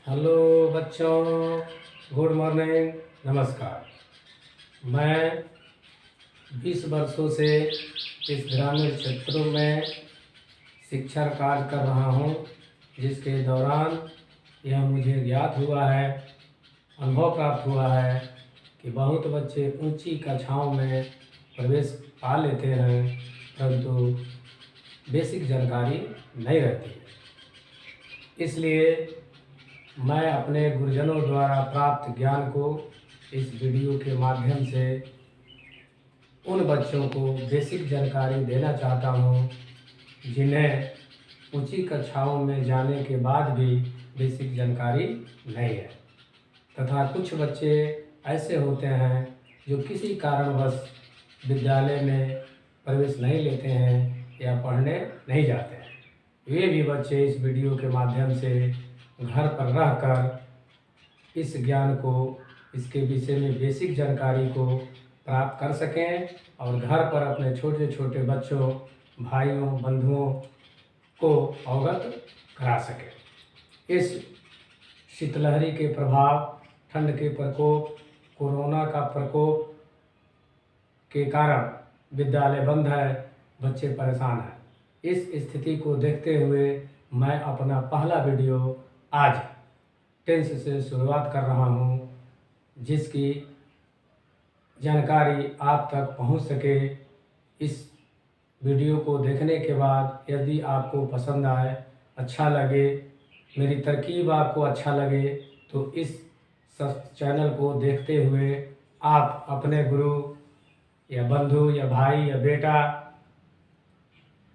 Hello बच्चों, good morning, नमस्कार। मैं 20 वर्षों से इस ग्रामीण क्षेत्रों में शिक्षा कार्य कर रहा हूँ, जिसके दौरान यह मुझे ज्ञात हुआ है, अनुभव प्राप्त हुआ है कि बहुत बच्चे ऊंची कक्षाओं में प्रवेश पा लेते हैं, परंतु बेसिक जानकारी नहीं रहती है। इसलिए मैं अपने गुरुजनों द्वारा प्राप्त ज्ञान को इस वीडियो के माध्यम से उन बच्चों को बेसिक जानकारी देना चाहता हूँ जिन्हें ऊंची कक्षाओं में जाने के बाद भी बेसिक जानकारी नहीं है, तथा कुछ बच्चे ऐसे होते हैं जो किसी कारणवश विद्यालय में प्रवेश नहीं लेते हैं या पढ़ने नहीं जाते हैं। वे भी बच्चे इस वीडियो के माध्यम से घर पर रहकर इस ज्ञान को, इसके विषय में बेसिक जानकारी को प्राप्त कर सकें और घर पर अपने छोटे छोटे बच्चों, भाइयों, बंधुओं को अवगत करा सकें। इस शीतलहरी के प्रभाव, ठंड के प्रकोप, कोरोना का प्रकोप के कारण विद्यालय बंद है, बच्चे परेशान हैं। इस स्थिति को देखते हुए मैं अपना पहला वीडियो आज टेंस से शुरुआत कर रहा हूँ, जिसकी जानकारी आप तक पहुँच सके। इस वीडियो को देखने के बाद यदि आपको पसंद आए, अच्छा लगे, मेरी तरकीब आपको अच्छा लगे, तो इस चैनल को देखते हुए आप अपने गुरु या बंधु या भाई या बेटा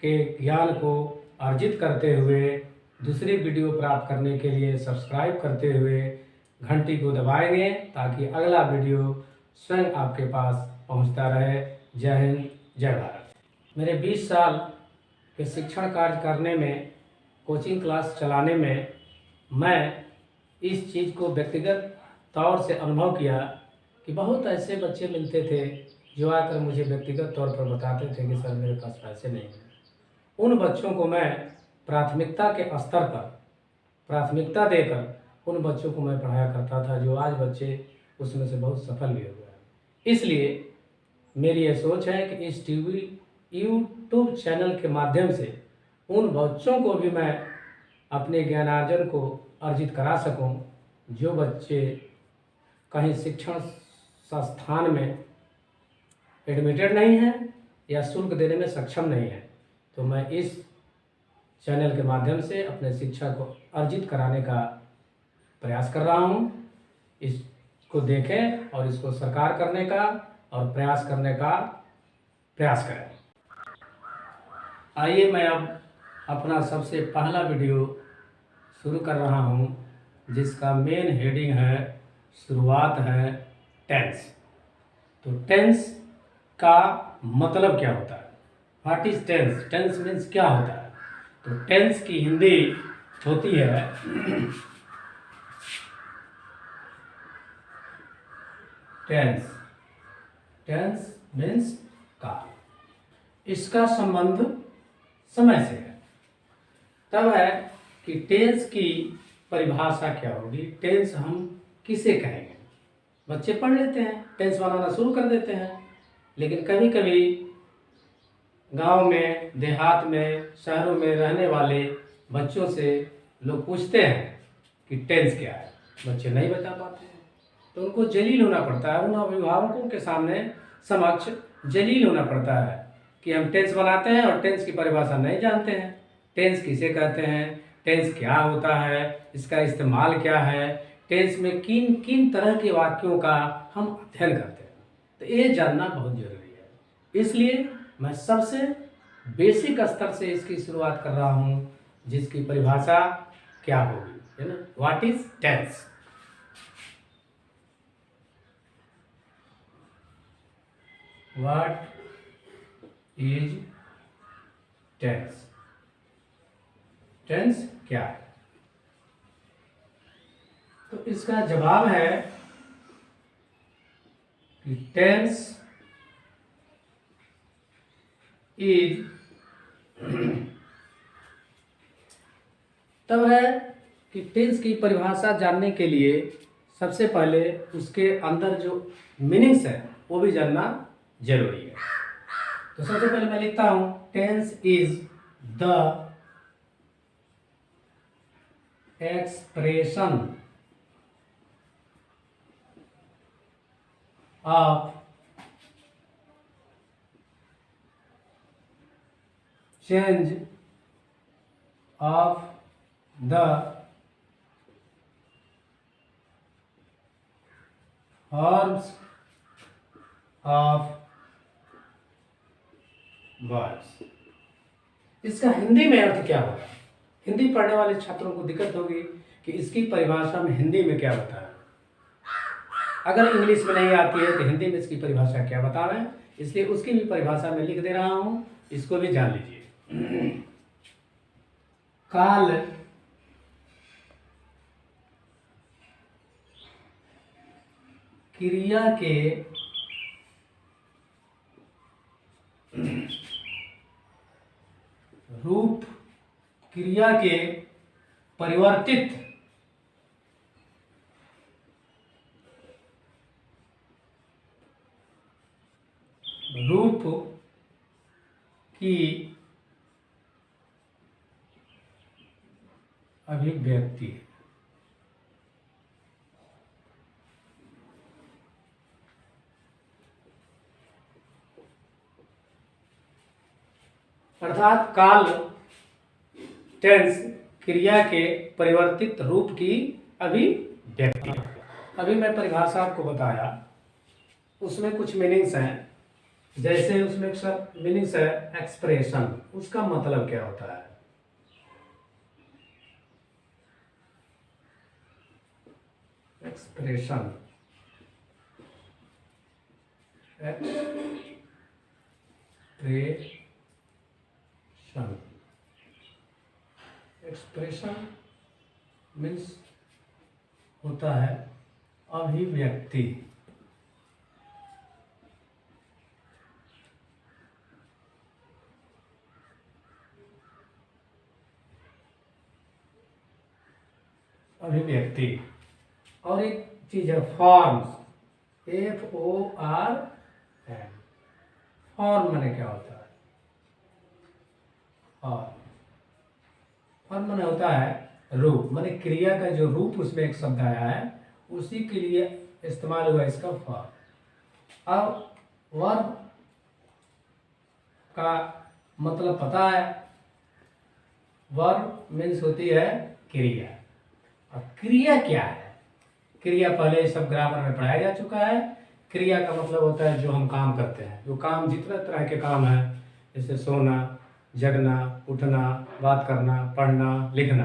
के ज्ञान को अर्जित करते हुए दूसरी वीडियो प्राप्त करने के लिए सब्सक्राइब करते हुए घंटी को दबाएंगे, ताकि अगला वीडियो स्वयं आपके पास पहुंचता रहे। जय हिंद, जय भारत। मेरे 20 साल के शिक्षण कार्य करने में, कोचिंग क्लास चलाने में, मैं इस चीज़ को व्यक्तिगत तौर से अनुभव किया कि बहुत ऐसे बच्चे मिलते थे जो आकर मुझे व्यक्तिगत तौर पर बताते थे कि सर मेरे पास पैसे नहीं हैं। उन बच्चों को मैं प्राथमिकता के स्तर पर प्राथमिकता देकर उन बच्चों को मैं पढ़ाया करता था, जो आज बच्चे उसमें से बहुत सफल भी हो गए। इसलिए मेरी यह सोच है कि इस यूट्यूब चैनल के माध्यम से उन बच्चों को भी मैं अपने ज्ञानार्जन को अर्जित करा सकूं, जो बच्चे कहीं शिक्षण संस्थान में एडमिटेड नहीं हैं या शुल्क देने में सक्षम नहीं है। तो मैं इस चैनल के माध्यम से अपने शिक्षा को अर्जित कराने का प्रयास कर रहा हूँ। इसको देखें और इसको साकार करने का और प्रयास करने का प्रयास करें। आइए मैं अब अपना सबसे पहला वीडियो शुरू कर रहा हूँ, जिसका मेन हेडिंग है, शुरुआत है टेंस। तो टेंस का मतलब क्या होता है? What is tense? Tense means क्या होता है? तो टेंस की हिंदी होती है टेंस। टेंस मीन्स काल। इसका संबंध समय से है। तब है कि टेंस की परिभाषा क्या होगी, टेंस हम किसे कहेंगे? बच्चे पढ़ लेते हैं, टेंस बनाना शुरू कर देते हैं, लेकिन कभी कभी गांव में, देहात में, शहरों में रहने वाले बच्चों से लोग पूछते हैं कि टेंस क्या है, बच्चे नहीं बता पाते हैं। तो उनको जलील होना पड़ता है, उन अभिभावकों के सामने समक्ष जलील होना पड़ता है कि हम टेंस बनाते हैं और टेंस की परिभाषा नहीं जानते हैं। टेंस किसे कहते हैं, टेंस क्या होता है, इसका इस्तेमाल क्या है, टेंस में किन किन तरह के वाक्यों का हम अध्ययन करते हैं, तो ये जानना बहुत जरूरी है। इसलिए मैं सबसे बेसिक स्तर से इसकी शुरुआत कर रहा हूँ, जिसकी परिभाषा क्या होगी, है ना? What is tense? What is tense? Tense क्या है? तो इसका जवाब है कि टेंस इज तब है कि टेंस की परिभाषा जानने के लिए सबसे पहले उसके अंदर जो मीनिंग्स है वो भी जानना जरूरी है। तो सबसे पहले मैं लिखता हूं, tense is the expression of change of the forms of words. इसका हिंदी में अर्थ क्या होगा? हिंदी पढ़ने वाले छात्रों को दिक्कत होगी कि इसकी परिभाषा में हिंदी में क्या बताएं। अगर इंग्लिश में नहीं आती है तो हिंदी में इसकी परिभाषा क्या बता रहे हैं, इसलिए उसकी भी परिभाषा में लिख दे रहा हूं, इसको भी जान लीजिए। काल क्रिया के रूप, क्रिया के परिवर्तित रूप की अभिव्यक्ति। अर्थात काल टेंस क्रिया के परिवर्तित रूप की अभिव्यक्ति। अभी मैं परिभाषा आपको बताया, उसमें कुछ मीनिंग्स हैं। जैसे उसमें एक सब मीनिंग्स है एक्सप्रेशन, उसका मतलब क्या होता है? एक्सप्रेशन, एक्सप्रेशन मीन्स होता है अभिव्यक्ति। अभिव्यक्ति। और एक चीज है फॉर्म्स, FORM। फॉर्म माने क्या होता है? फॉर्म माने होता है रूप, माने क्रिया का जो रूप, उसमें एक शब्द आया है उसी के लिए इस्तेमाल हुआ इसका फॉर्म। अब वर्ब का मतलब पता है, वर्ब मीन्स होती है क्रिया। अब क्रिया क्या है? क्रिया पहले सब ग्रामर में पढ़ाया जा चुका है। क्रिया का मतलब होता है जो हम काम करते हैं, जो काम जितने तरह के काम है, जैसे सोना, जगना, उठना, बात करना, पढ़ना, लिखना,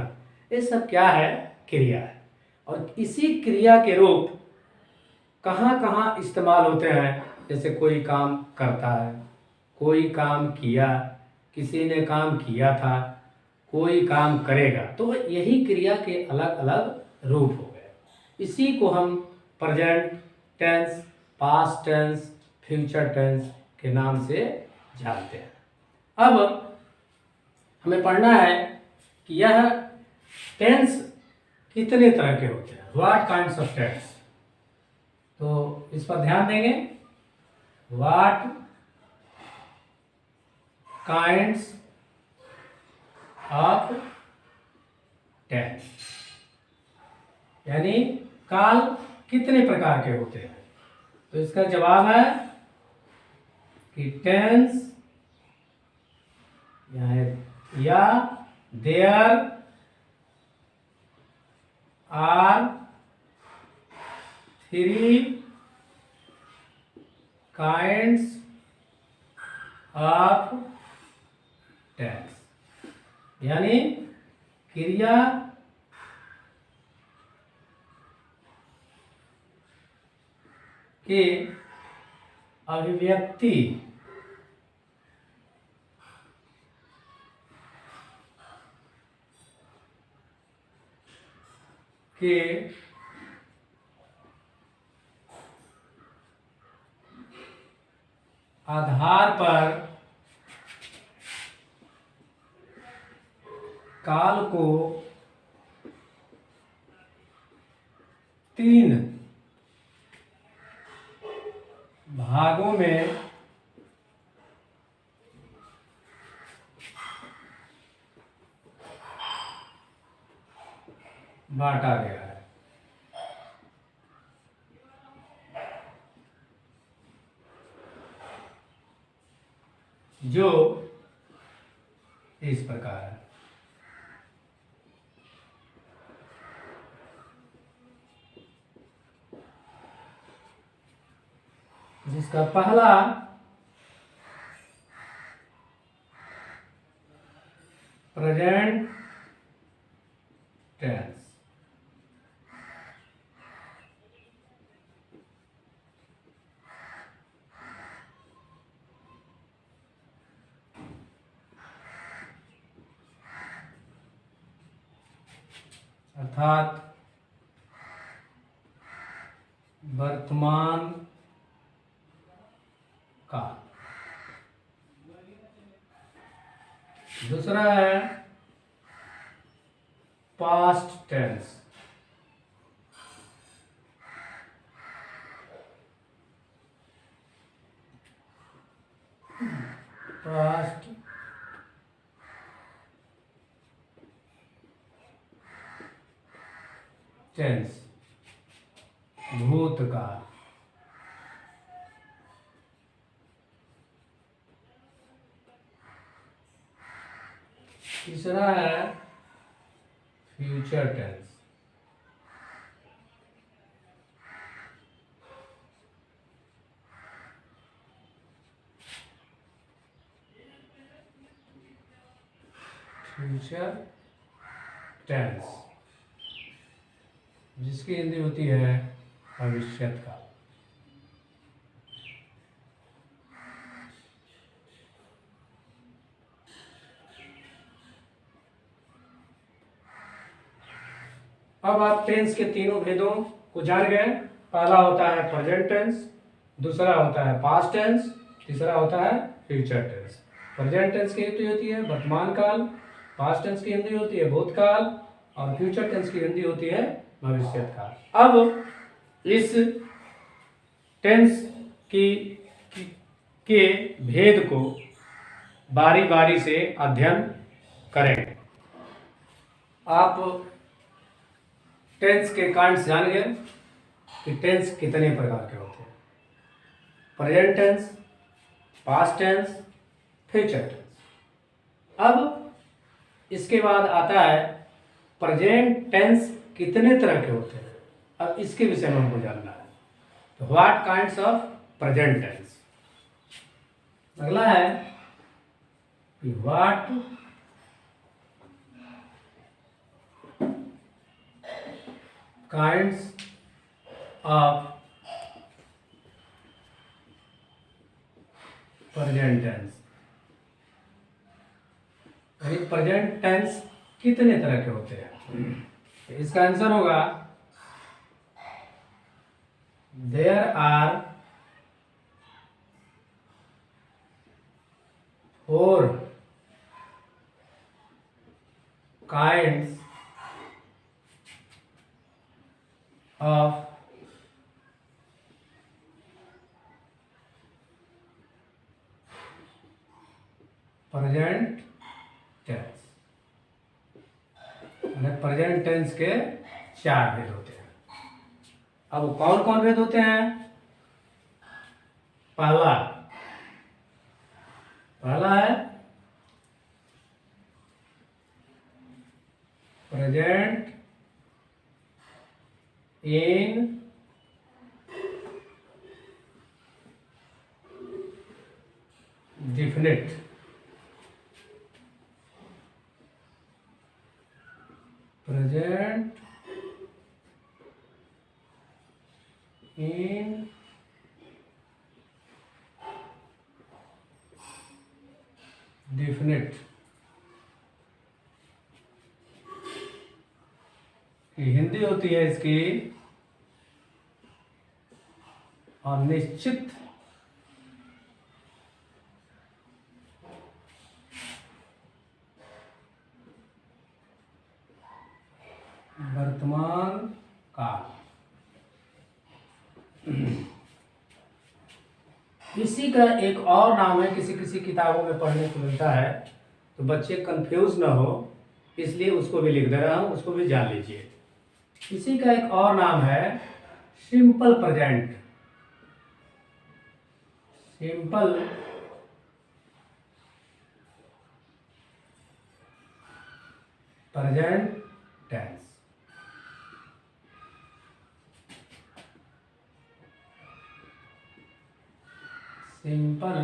ये सब क्या है? क्रिया है। और इसी क्रिया के रूप कहाँ कहाँ इस्तेमाल होते हैं? जैसे कोई काम करता है, कोई काम किया, किसी ने काम किया था, कोई काम करेगा, तो यही क्रिया के अलग अलग रूप हो गए। इसी को हम present tense, past tense, future tense के नाम से जानते हैं। अब हमें पढ़ना है कि यह टेंस कितने तरह के होते हैं, व्हाट काइंड्स ऑफ टेंस। तो इस पर ध्यान देंगे, व्हाट काइंड्स ऑफ टेंस, यानी काल कितने प्रकार के होते हैं। तो इसका जवाब है कि टेंस या there are 3 kinds of tense, यानी क्रिया के अभिव्यक्ति के आधार पर काल को 3 भागों में बांटा गया है। जो इस प्रकार है। जिसका पहला प्रेजेंट टेंस, अर्थात वर्तमान काल। दूसरा है पास्ट टेंस, पास्ट टेंस, भूतकाल। तीसरा है फ्यूचर टेंस, फ्यूचर टेंस, जिसकी हिंदी होती है भविष्यत काल। अब आप टेंस के तीनों भेदों को जान गए। पहला होता है प्रेजेंट टेंस, दूसरा होता है पास्ट टेंस, तीसरा होता है फ्यूचर टेंस। प्रेजेंट टेंस की हिंदी होती है वर्तमान काल, पास्ट टेंस की हिंदी होती है भूतकाल और फ्यूचर टेंस की हिंदी होती है भविष्यत काल। अब इस टेंस के भेद को बारी बारी से अध्ययन करें। आप टेंस के कांड जान गए कि टेंस कितने प्रकार के होते हैं। Present tense, past tense, future tense. अब इसके बाद आता है प्रेजेंट टेंस कितने तरह के होते हैं। अब इसके विषय में हमको जानना है। तो what kinds of present tense. अगला है कि what kinds of present tense. Present tense कितने तरह के होते हैं। इसका आंसर होगा there are 4 kinds of present tense. Present tense के 4 भेद होते हैं। अब कौन कौन भेद होते हैं। पहला है present in definite. Present in definite. Hindi होती है इसकी अनिश्चित वर्तमान काल। इसी का एक और नाम है, किसी किसी किताबों में पढ़ने को मिलता है, तो बच्चे कंफ्यूज ना हो इसलिए उसको भी लिख दे रहा हूँ, उसको भी जान लीजिए। इसी का एक और नाम है simple present. Simple present tense. Simple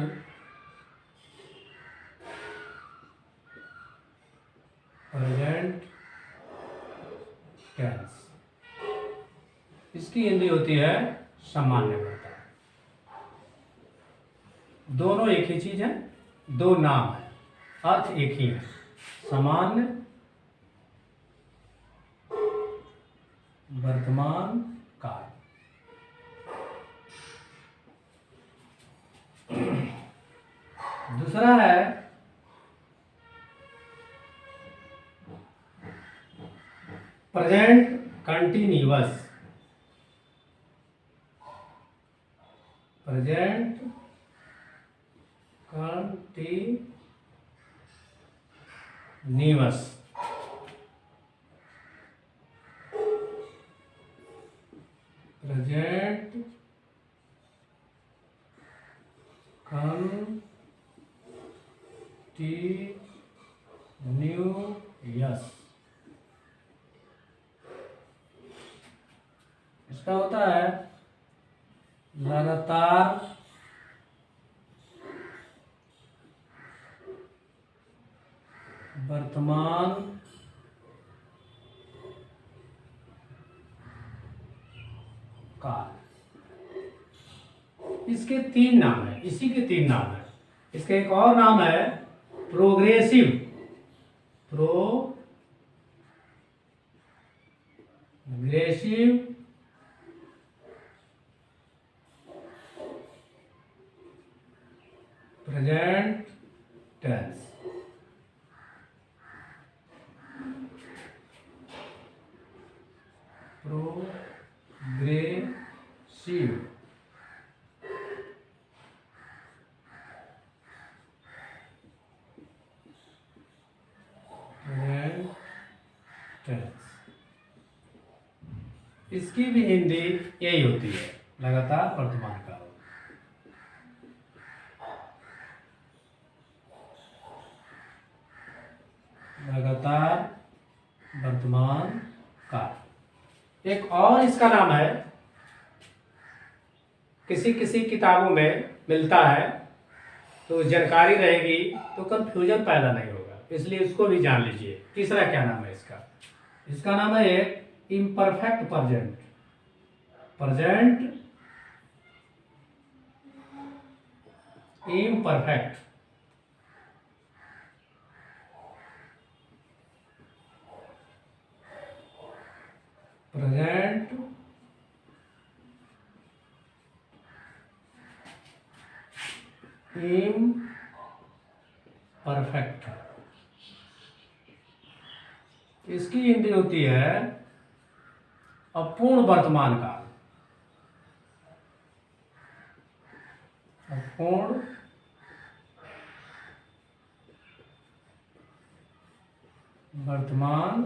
present tense. इसकी हिंदी होती है सामान्य वर्तमान। दोनों एक ही चीज है, दो नाम है, अर्थ एक ही है। सामान्य वर्तमान काल। दूसरा है present continuous. Present continuous. Present continuous. इसका होता है लगातार वर्तमान काल। इसके तीन नाम है, इसी के तीन नाम है। इसका एक और नाम है progressive. Progressive present tense. Progressive present tense. इसकी भी हिंदी यही होती है, लगातार वर्तमान काल। लगातार वर्तमान काल। एक और इसका नाम है, किसी किसी किताबों में मिलता है, तो जानकारी रहेगी तो कंफ्यूजन पैदा नहीं होगा, इसलिए इसको भी जान लीजिए। तीसरा क्या नाम है इसका? इसका नाम है imperfect present. Present imperfect. Present imperfect. इसकी हिंदी होती है अपूर्ण वर्तमान काल। अपूर्ण वर्तमान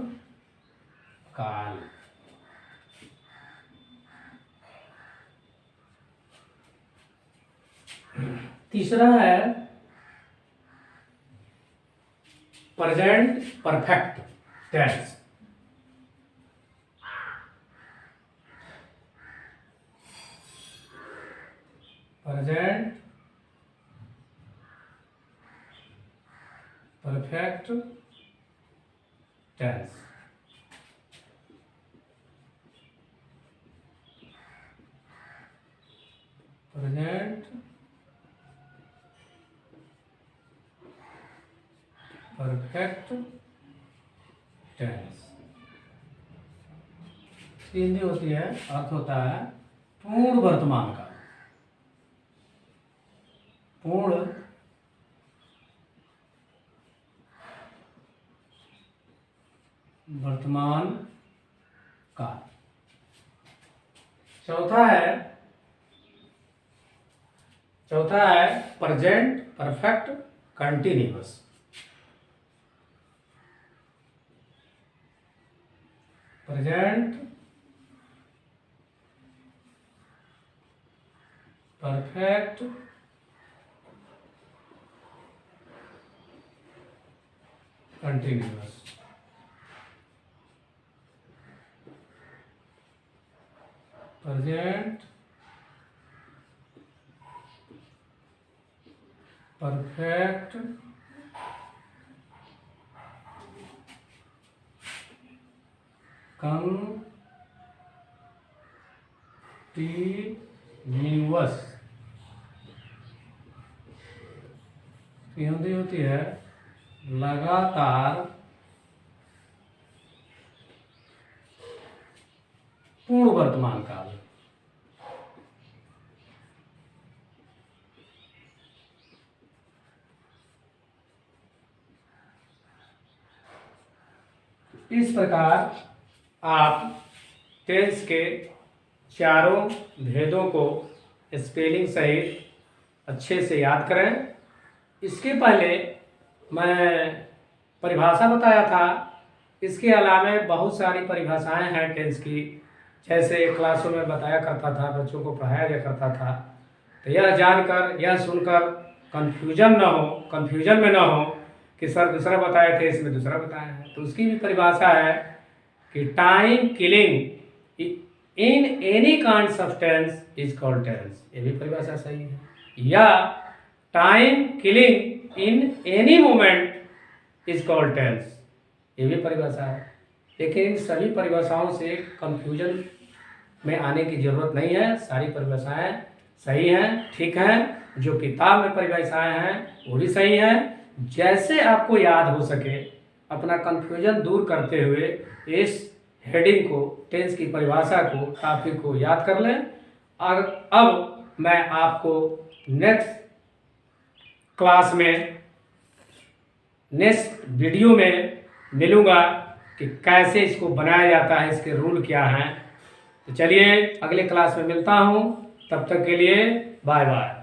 काल। तीसरा है present perfect tense. Present perfect tense. Present perfect tense. Hindi होती है, अर्थ होता है पूर्ण वर्तमान काल। पूर्ण वर्तमान काल। चौथा है चौथा है present perfect continuous. Present perfect continuous. Present perfect continuous. Hindi होती है लगातार पूर्ण वर्तमान काल। इस प्रकार आप टेंस के चारों भेदों को स्पेलिंग सहित अच्छे से याद करें। इसके पहले मैं परिभाषा बताया था, इसके अलावा बहुत सारी परिभाषाएं हैं टेंस की, जैसे क्लासों में बताया करता था, बच्चों को पढ़ाया जा करता था। तो यह जानकर, यह सुनकर कंफ्यूजन में ना हो कि सर दूसरा बताए थे, इसमें दूसरा बताया है। तो उसकी भी परिभाषा है कि time killing in any kind substance is called tense. ये भी परिभाषा सही है। या time killing in any moment is called tense, ये भी परिभाषा है। लेकिन इन सभी परिभाषाओं से कंफ्यूजन में आने की जरूरत नहीं है। सारी परिभाषाएं सही हैं, ठीक हैं। जो किताब में परिभाषाएं हैं वो भी सही हैं। जैसे आपको याद हो सके, अपना कंफ्यूजन दूर करते हुए इस हेडिंग को, टेंस की परिभाषा को, टॉपिक को याद कर लें। अब मैं आपको नेक्स्ट क्लास में, नेक्स्ट वीडियो में मिलूँगा कि कैसे इसको बनाया जाता है, इसके रूल क्या हैं। तो चलिए अगले क्लास में मिलता हूँ, तब तक के लिए बाय बाय।